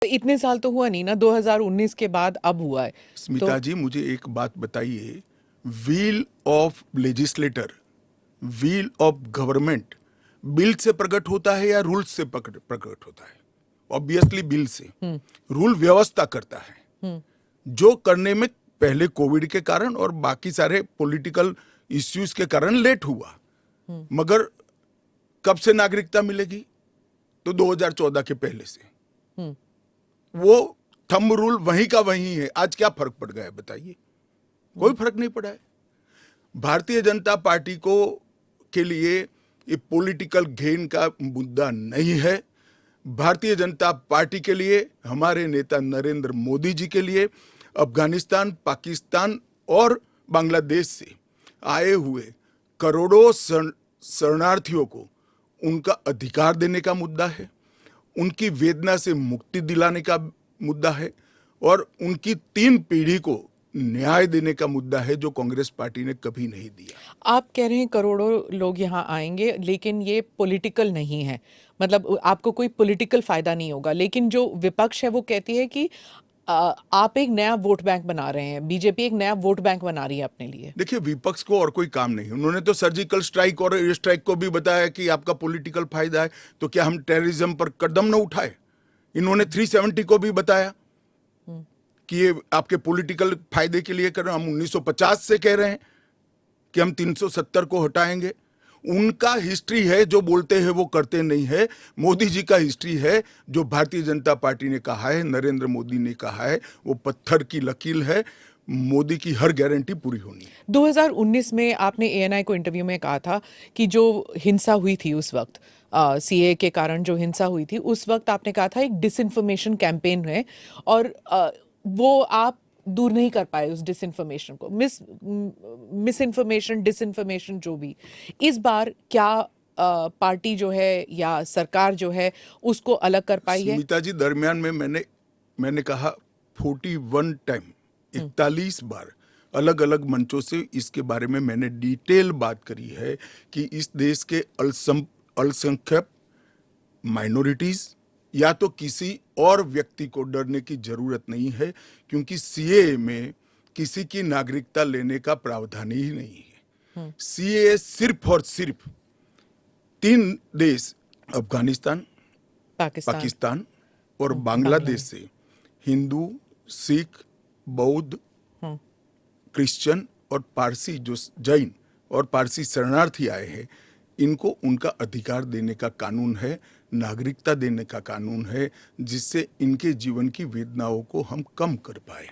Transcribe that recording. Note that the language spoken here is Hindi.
इतने साल तो हुआ नहीं ना, 2019 के बाद अब हुआ है। स्मिता तो जी, मुझे एक बात बताइए, wheel of legislator, wheel of government bill से प्रकट होता है या रूल से प्रकट होता है? ऑब्वियसली बिल से। रूल व्यवस्था करता है, जो करने में पहले कोविड के कारण और बाकी सारे पॉलिटिकल इश्यूज के कारण लेट हुआ। मगर कब से नागरिकता मिलेगी? तो 2014 के पहले से। वो थंब रूल वहीं का वहीं है। आज क्या फर्क पड़ गया है बताइए? कोई फर्क नहीं पड़ा है। भारतीय जनता पार्टी को के लिए ये पॉलिटिकल गेन का मुद्दा नहीं है। भारतीय जनता पार्टी के लिए, हमारे नेता नरेंद्र मोदी जी के लिए, अफगानिस्तान, पाकिस्तान और बांग्लादेश से आए हुए करोड़ों शरणार्थियों को उनका अधिकार देने का मुद्दा है, उनकी वेदना से मुक्ति दिलाने का मुद्दा है और उनकी 3 पीढ़ी को न्याय देने का मुद्दा है, जो कांग्रेस पार्टी ने कभी नहीं दिया। आप कह रहे हैं करोड़ों लोग यहाँ आएंगे, लेकिन ये पॉलिटिकल नहीं है, मतलब आपको कोई पॉलिटिकल फायदा नहीं होगा। लेकिन जो विपक्ष है वो कहती है कि आप एक नया वोट बैंक बना रहे हैं, बीजेपी एक नया वोट बैंक बना रही है अपने लिए। देखिए, विपक्ष को और कोई काम नहीं। उन्होंने तो सर्जिकल स्ट्राइक और एयर स्ट्राइक को भी बताया कि आपका पॉलिटिकल फायदा है, तो क्या हम टेररिज्म पर कदम न उठाए? इन्होंने 370 को भी बताया कि ये आपके पॉलिटिकल फायदे के लिए कर रहे हैं। हम 1950 से कह रहे हैं कि हम 370 को हटाएंगे। उनका हिस्ट्री है, जो बोलते हैं वो करते नहीं है। मोदी जी का हिस्ट्री है, जो भारतीय जनता पार्टी ने कहा है, नरेंद्र मोदी ने कहा है, वो पत्थर की लकीर है। मोदी की हर गारंटी पूरी होनी है। 2019 में आपने एएनआई को इंटरव्यू में कहा था कि जो हिंसा हुई थी उस वक्त, सीए के कारण जो हिंसा हुई थी उस वक्त, आपने कहा था एक डिसइंफॉर्मेशन कैंपेन है और वो आप दूर नहीं कर पाए उस डिसइंफॉर्मेशन को, मिस इन्फॉर्मेशन, डिसइंफॉर्मेशन, जो भी। इस बार क्या पार्टी जो है या सरकार जो है उसको अलग कर पाई है? स्मिता जी, दरमियान में मैंने कहा 41 टाइम, 41 बार अलग अलग मंचों से इसके बारे में मैंने डिटेल बात करी है कि इस देश के अल्पसंख्यक माइनॉरिटीज या तो किसी और व्यक्ति को डरने की जरूरत नहीं है, क्योंकि सीए में किसी की नागरिकता लेने का प्रावधान ही नहीं है। सीए सिर्फ और सिर्फ 3 देश, अफगानिस्तान, पाकिस्तान और बांग्लादेश से हिंदू, सिख, बौद्ध, क्रिश्चियन और पारसी, जो जैन और पारसी शरणार्थी आए हैं, इनको उनका अधिकार देने का कानून है, नागरिकता देने का कानून है, जिससे इनके जीवन की वेदनाओं को हम कम कर पाए।